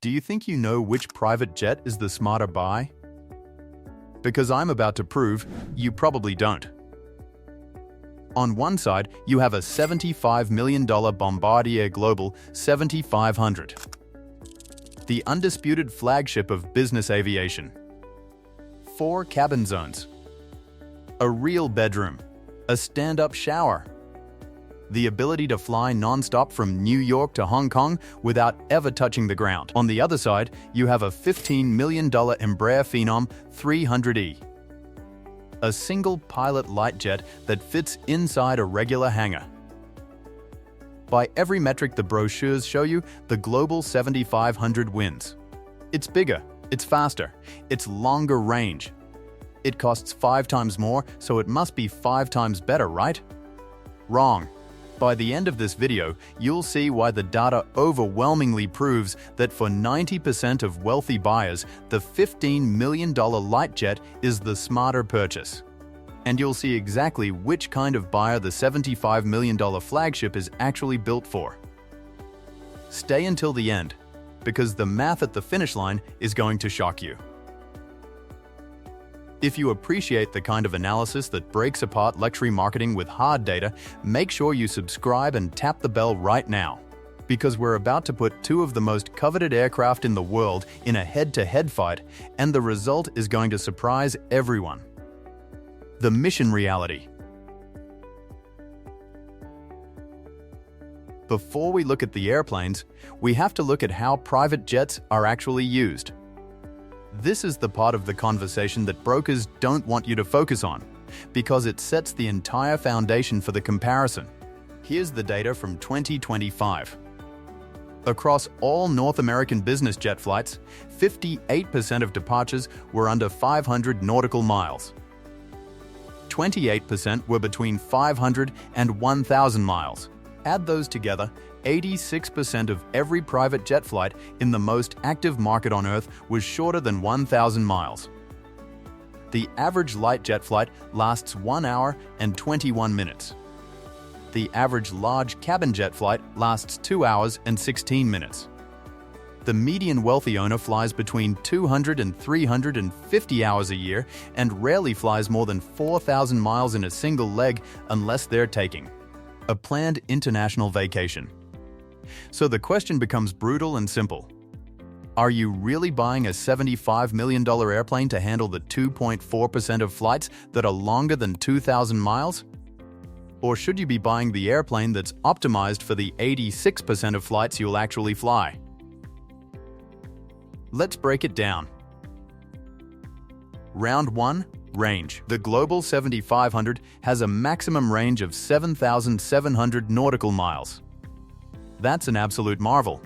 Do you think you know which private jet is the smarter buy? Because I'm about to prove you probably don't. On one side, you have a $75 million Bombardier Global 7500, the undisputed flagship of business aviation. 4 cabin zones, a real bedroom, a stand-up shower, the ability to fly non-stop from New York to Hong Kong without ever touching the ground. On the other side, you have a $15 million Embraer Phenom 300E, a single-pilot light jet that fits inside a regular hangar. By every metric the brochures show you, the Global 7500 wins. It's bigger, it's faster, it's longer range. It costs 5 times more, so it must be 5 times better, right? Wrong. By the end of this video, you'll see why the data overwhelmingly proves that for 90% of wealthy buyers, the $15 million light jet is the smarter purchase. And you'll see exactly which kind of buyer the $75 million flagship is actually built for. Stay until the end, because the math at the finish line is going to shock you. If you appreciate the kind of analysis that breaks apart luxury marketing with hard data, make sure you subscribe and tap the bell right now, because we're about to put 2 of the most coveted aircraft in the world in a head-to-head fight, and the result is going to surprise everyone. The mission reality. Before we look at the airplanes, we have to look at how private jets are actually used. This is the part of the conversation that brokers don't want you to focus on, because it sets the entire foundation for the comparison. Here's the data from 2025. Across all North American business jet flights, 58% of departures were under 500 nautical miles. 28% were between 500 and 1,000 miles. Add those together, 86% of every private jet flight in the most active market on Earth was shorter than 1,000 miles. The average light jet flight lasts 1 hour and 21 minutes. The average large cabin jet flight lasts 2 hours and 16 minutes. The median wealthy owner flies between 200 and 350 hours a year and rarely flies more than 4,000 miles in a single leg unless they're taking a planned international vacation. So the question becomes brutal and simple. Are you really buying a $75 million airplane to handle the 2.4% of flights that are longer than 2,000 miles? Or should you be buying the airplane that's optimized for the 86% of flights you'll actually fly? Let's break it down. Round 1. Range. The Global 7500 has a maximum range of 7,700 nautical miles. That's an absolute marvel.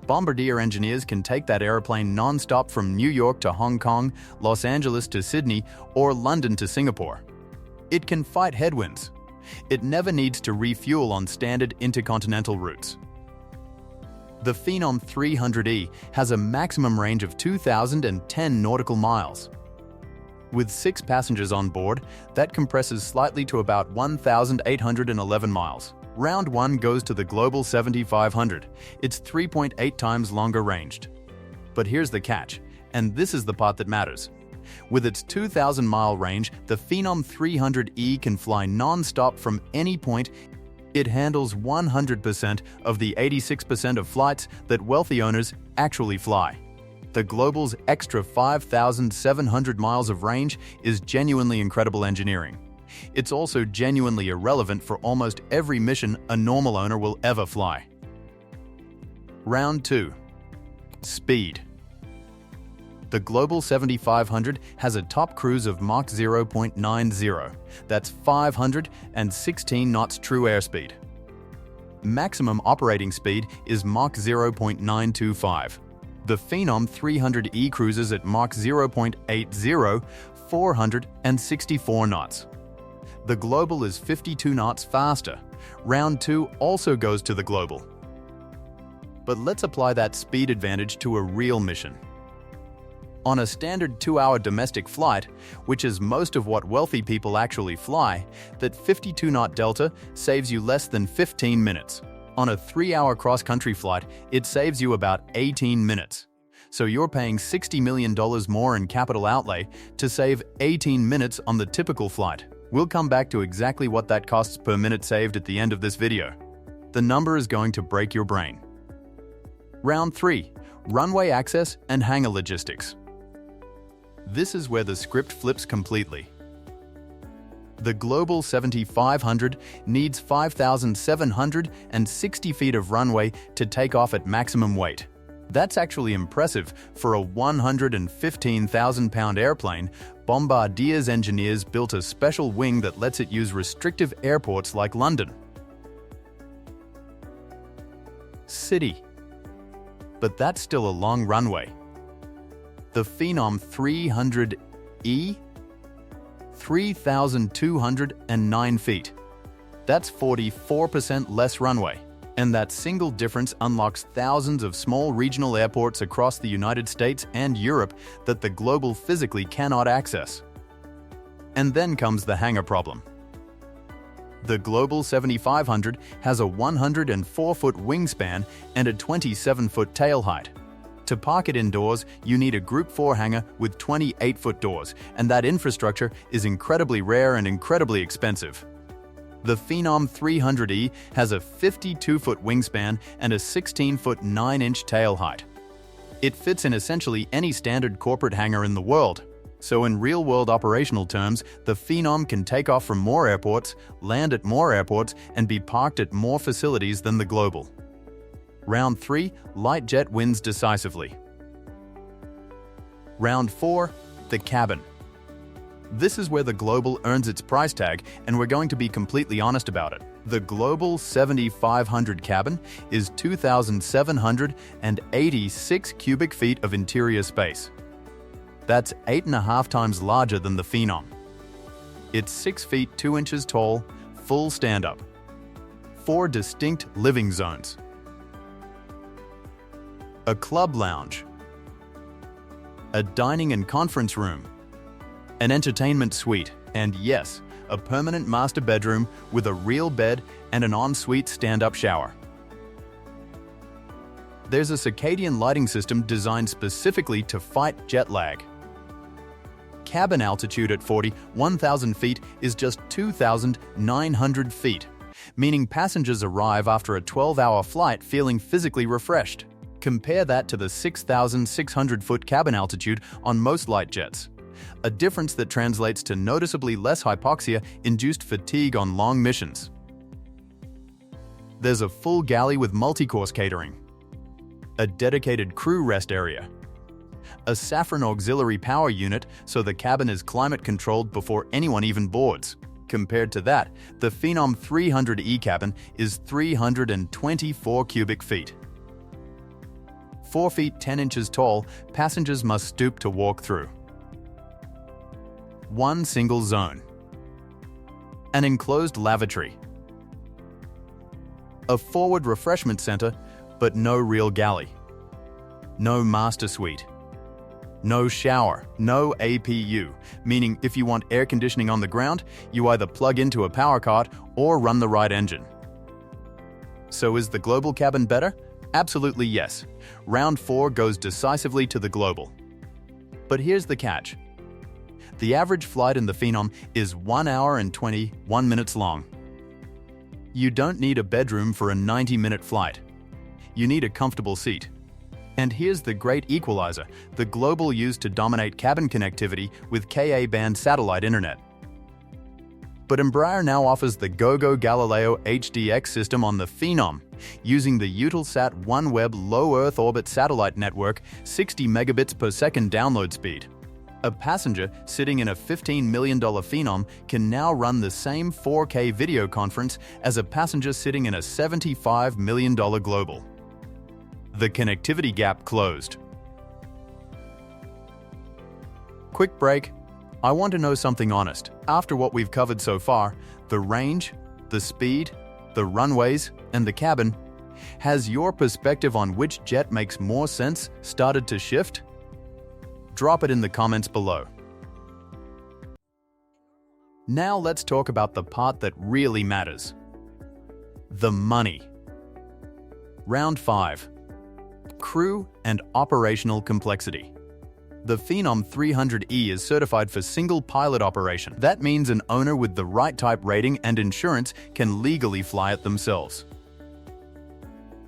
Bombardier engineers can take that airplane non-stop from New York to Hong Kong, Los Angeles to Sydney, or London to Singapore. It can fight headwinds. It never needs to refuel on standard intercontinental routes. The Phenom 300E has a maximum range of 2,010 nautical miles. With 6 passengers on board, that compresses slightly to about 1,811 miles. Round 1 goes to the Global 7500. It's 3.8 times longer ranged. But here's the catch, and this is the part that matters. With its 2,000-mile range, the Phenom 300E can fly non-stop from any point. It handles 100% of the 86% of flights that wealthy owners actually fly. The Global's extra 5,700 miles of range is genuinely incredible engineering. It's also genuinely irrelevant for almost every mission a normal owner will ever fly. Round 2. Speed. The Global 7500 has a top cruise of Mach 0.90. That's 516 knots true airspeed. Maximum operating speed is Mach 0.925. The Phenom 300E cruises at Mach 0.80, 464 knots. The Global is 52 knots faster. Round 2 also goes to the Global. But let's apply that speed advantage to a real mission. On a standard 2-hour domestic flight, which is most of what wealthy people actually fly, that 52-knot delta saves you less than 15 minutes. On a 3-hour cross-country flight, it saves you about 18 minutes. So you're paying $60 million more in capital outlay to save 18 minutes on the typical flight. We'll come back to exactly what that costs per minute saved at the end of this video. The number is going to break your brain. Round 3. Runway access and hangar logistics. This is where the script flips completely. The Global 7500 needs 5,760 feet of runway to take off at maximum weight. That's actually impressive for a 115,000-pound airplane. Bombardier's engineers built a special wing that lets it use restrictive airports like London City. But that's still a long runway. The Phenom 300E, 3,209 feet. That's 44% less runway. And that single difference unlocks thousands of small regional airports across the United States and Europe that the Global physically cannot access. And then comes the hangar problem. The Global 7500 has a 104-foot wingspan and a 27-foot tail height. To park it indoors, you need a Group 4 hangar with 28-foot doors, and that infrastructure is incredibly rare and incredibly expensive. The Phenom 300E has a 52-foot wingspan and a 16-foot 9-inch tail height. It fits in essentially any standard corporate hangar in the world. So in real-world operational terms, the Phenom can take off from more airports, land at more airports, and be parked at more facilities than the Global. Round 3, light jet wins decisively. Round 4, the cabin. This is where the Global earns its price tag, and we're going to be completely honest about it. The Global 7500 cabin is 2,786 cubic feet of interior space. That's 8.5 times larger than the Phenom. It's 6 feet 2 inches tall, full stand-up. 4 distinct living zones. A club lounge. A dining and conference room. An entertainment suite, and yes, a permanent master bedroom with a real bed and an ensuite stand-up shower. There's a circadian lighting system designed specifically to fight jet lag. Cabin altitude at 41,000 feet is just 2,900 feet, meaning passengers arrive after a 12-hour flight feeling physically refreshed. Compare that to the 6,600-foot cabin altitude on most light jets. A difference that translates to noticeably less hypoxia-induced fatigue on long missions. There's a full galley with multi-course catering, a dedicated crew rest area, a Saffron auxiliary power unit so the cabin is climate-controlled before anyone even boards. Compared to that, the Phenom 300E cabin is 324 cubic feet. 4 feet 10 inches tall, passengers must stoop to walk through. One single zone. An enclosed lavatory. A forward refreshment center, but no real galley. No master suite. No shower, no APU, meaning if you want air conditioning on the ground, you either plug into a power cart or run the right engine. So is the Global cabin better? Absolutely yes. Round 4 goes decisively to the Global. But here's the catch. The average flight in the Phenom is 1 hour and 21 minutes long. You don't need a bedroom for a 90-minute flight. You need a comfortable seat. And here's the great equalizer the Global used to dominate cabin connectivity with Ka-band satellite internet. But Embraer now offers the Gogo Galileo HDX system on the Phenom, using the Eutelsat OneWeb low Earth orbit satellite network, 60 megabits per second download speed. A passenger sitting in a $15 million Phenom can now run the same 4K video conference as a passenger sitting in a $75 million Global. The connectivity gap closed. Quick break. I want to know something honest. After what we've covered so far, the range, the speed, the runways, and the cabin, has your perspective on which jet makes more sense started to shift? Drop it in the comments below. Now let's talk about the part that really matters. The money. Round 5. Crew and operational complexity. The Phenom 300E is certified for single pilot operation. That means an owner with the right type rating and insurance can legally fly it themselves.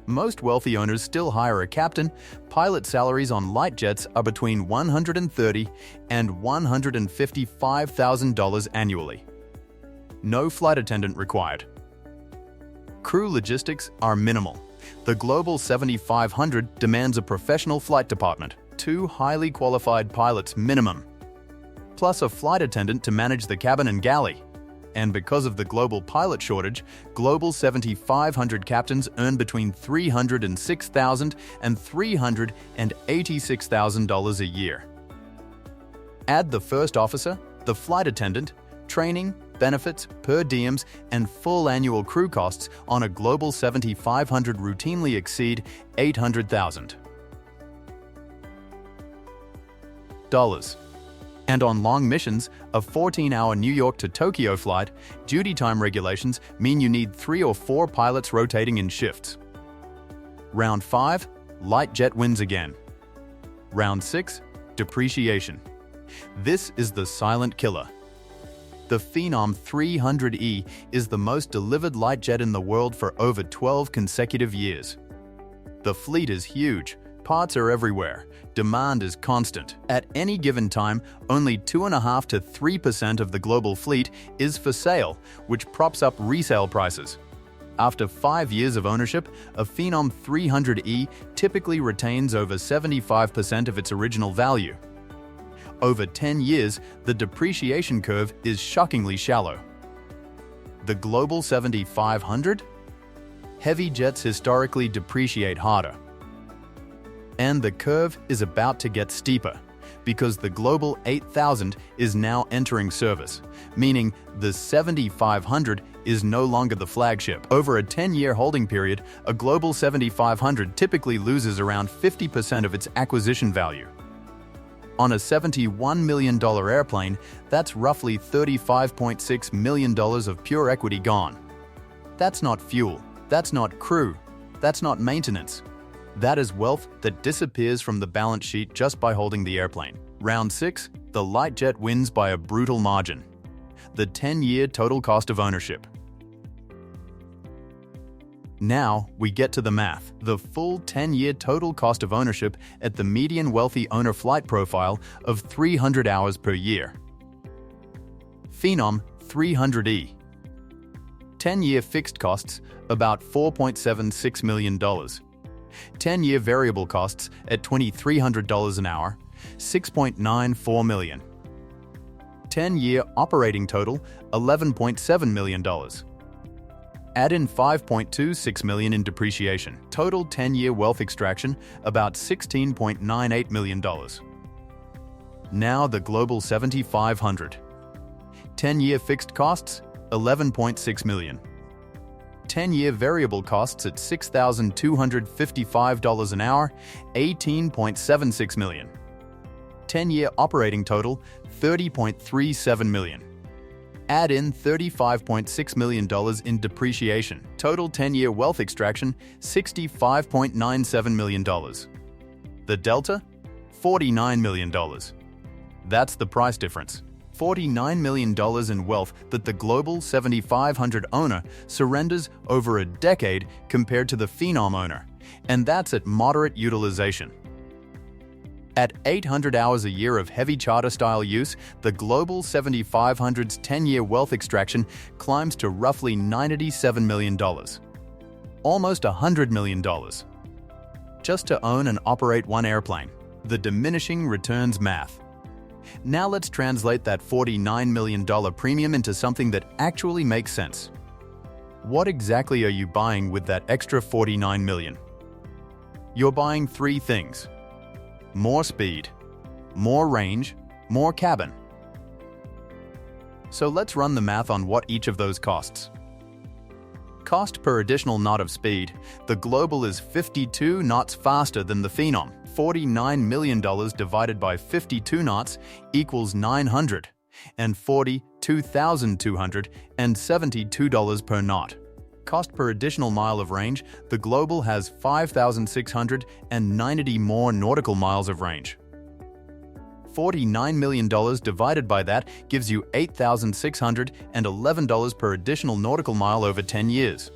Most wealthy owners still hire a captain. Pilot salaries on light jets are between $130,000 and $155,000 annually. No flight attendant required. Crew logistics are minimal. The Global 7500 demands a professional flight department, 2 highly qualified pilots minimum, plus a flight attendant to manage the cabin and galley. And because of the global pilot shortage, Global 7500 captains earn between $306,000 and $386,000 a year. Add the first officer, the flight attendant, training, benefits, per diems, and full annual crew costs on a Global 7500 routinely exceed $800,000. And on long missions, a 14-hour New York to Tokyo flight, duty time regulations mean you need 3 or 4 pilots rotating in shifts. Round 5, light jet wins again. Round 6, depreciation. This is the silent killer. The Phenom 300E is the most delivered light jet in the world for over 12 consecutive years. The fleet is huge. Parts are everywhere. Demand is constant. At any given time, only 2.5% to 3% of the global fleet is for sale, which props up resale prices. After 5 years of ownership, a Phenom 300E typically retains over 75% of its original value. Over 10 years, the depreciation curve is shockingly shallow. The Global 7500? Heavy jets historically depreciate harder. And the curve is about to get steeper because the Global 8000 is now entering service, meaning the 7500 is no longer the flagship. Over a 10-year holding period, a Global 7500 typically loses around 50% of its acquisition value. On a $71 million airplane, that's roughly $35.6 million of pure equity gone. That's not fuel, that's not crew, that's not maintenance. That is wealth that disappears from the balance sheet just by holding the airplane. Round 6, the light jet wins by a brutal margin. The 10-year total cost of ownership. Now we get to the math. The full 10-year total cost of ownership at the median wealthy owner flight profile of 300 hours per year. Phenom 300E. 10-year fixed costs, about $4.76 million. 10-year variable costs at $2,300 an hour, $6.94 million. 10-year operating total, $11.7 million. Add in $5.26 million in depreciation. Total 10-year wealth extraction, about $16.98 million. Now the Global 7500. 10-year fixed costs, $11.6 million. 10-year variable costs at $6,255 an hour, $18.76 million. 10-year operating total, $30.37 million. Add in $35.6 million in depreciation. Total 10-year wealth extraction, $65.97 million. The delta? $49 million. That's the price difference. $49 million in wealth that the Global 7500 owner surrenders over a decade compared to the Phenom owner, and that's at moderate utilization. At 800 hours a year of heavy charter-style use, the Global 7500's 10-year wealth extraction climbs to roughly $97 million. Almost $100 million. Just to own and operate one airplane. The diminishing returns math. Now let's translate that $49 million premium into something that actually makes sense. What exactly are you buying with that extra $49 million? You're buying 3 things. More speed, more range, more cabin. So let's run the math on what each of those costs. Cost per additional knot of speed, the Global is 52 knots faster than the Phenom. $49 million divided by 52 knots equals $900 and $42,272 per knot. Cost per additional mile of range, the Global has 5,690 more nautical miles of range. $49 million divided by that gives you $8,611 per additional nautical mile over 10 years.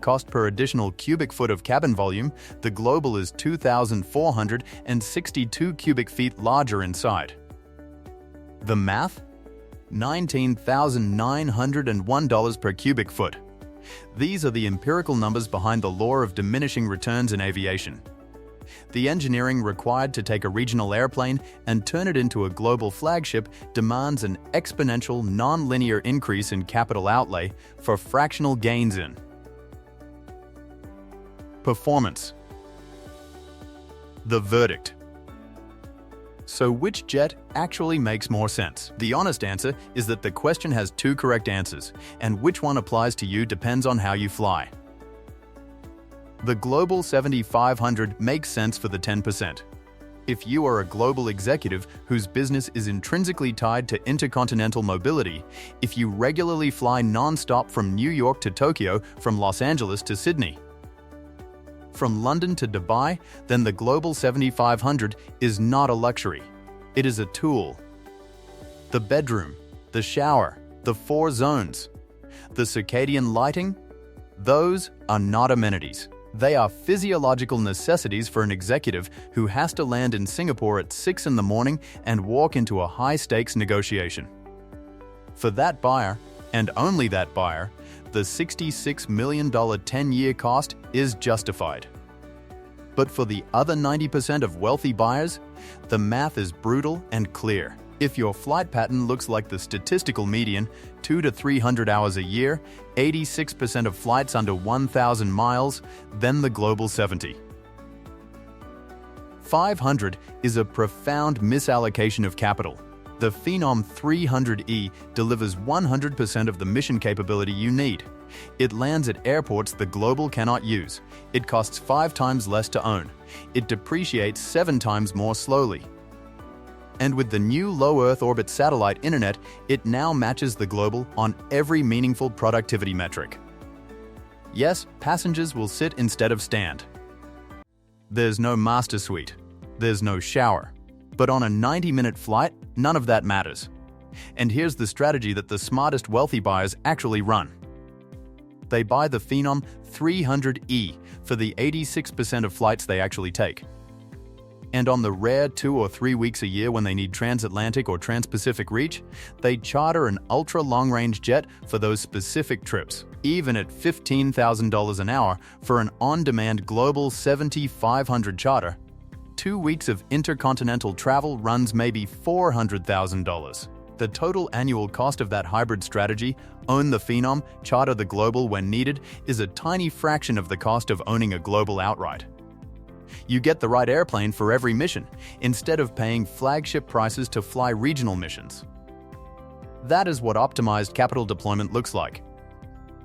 Cost per additional cubic foot of cabin volume, the Global is 2,462 cubic feet larger inside. The math? $19,901 per cubic foot. These are the empirical numbers behind the law of diminishing returns in aviation. The engineering required to take a regional airplane and turn it into a global flagship demands an exponential, non-linear increase in capital outlay for fractional gains in performance. The verdict. So which jet actually makes more sense? The honest answer is that the question has two correct answers, and which one applies to you depends on how you fly. The Global 7500 makes sense for the 10%. If you are a global executive whose business is intrinsically tied to intercontinental mobility, if you regularly fly non-stop from New York to Tokyo, from Los Angeles to Sydney, from London to Dubai, then the Global 7500 is not a luxury. It is a tool. The bedroom, the shower, the 4 zones, the circadian lighting, those are not amenities. They are physiological necessities for an executive who has to land in Singapore at 6 in the morning and walk into a high-stakes negotiation. For that buyer, and only that buyer, the $66 million 10-year cost is justified. But for the other 90% of wealthy buyers, the math is brutal and clear. If your flight pattern looks like the statistical median, 200 to 300 hours a year, 86% of flights under 1,000 miles, then the Global 500 is a profound misallocation of capital. The Phenom 300E delivers 100% of the mission capability you need. It lands at airports the Global cannot use. It costs 5 times less to own. It depreciates 7 times more slowly. And with the new low Earth orbit satellite internet, it now matches the Global on every meaningful productivity metric. Yes, passengers will sit instead of stand. There's no master suite. There's no shower. But on a 90-minute flight, none of that matters. And here's the strategy that the smartest wealthy buyers actually run. They buy the Phenom 300E for the 86% of flights they actually take. And on the rare 2 or 3 weeks a year when they need transatlantic or trans-Pacific reach, they charter an ultra-long-range jet for those specific trips, even at $15,000 an hour for an on-demand Global 7500 charter. 2 weeks of intercontinental travel runs maybe $400,000. The total annual cost of that hybrid strategy, own the Phenom, charter the Global when needed, is a tiny fraction of the cost of owning a Global outright. You get the right airplane for every mission, instead of paying flagship prices to fly regional missions. That is what optimized capital deployment looks like.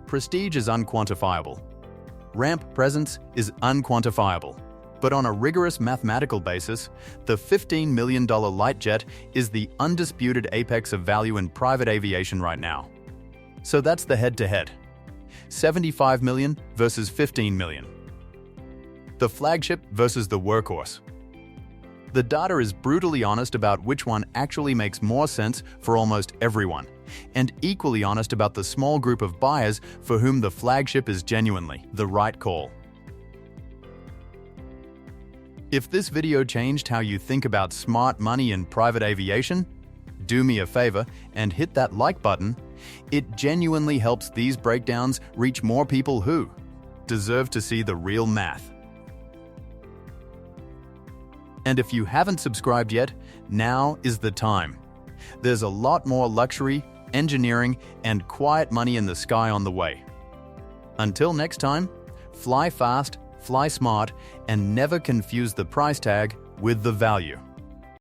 Prestige is unquantifiable. Ramp presence is unquantifiable. But on a rigorous mathematical basis, the $15 million light jet is the undisputed apex of value in private aviation right now. So that's the head-to-head. 75 million versus 15 million. The flagship versus the workhorse. The data is brutally honest about which one actually makes more sense for almost everyone, and equally honest about the small group of buyers for whom the flagship is genuinely the right call. If this video changed how you think about smart money in private aviation, do me a favor and hit that like button. It genuinely helps these breakdowns reach more people who deserve to see the real math. And if you haven't subscribed yet, now is the time. There's a lot more luxury, engineering, and quiet money in the sky on the way. Until next time, fly fast, fly smart, and never confuse the price tag with the value.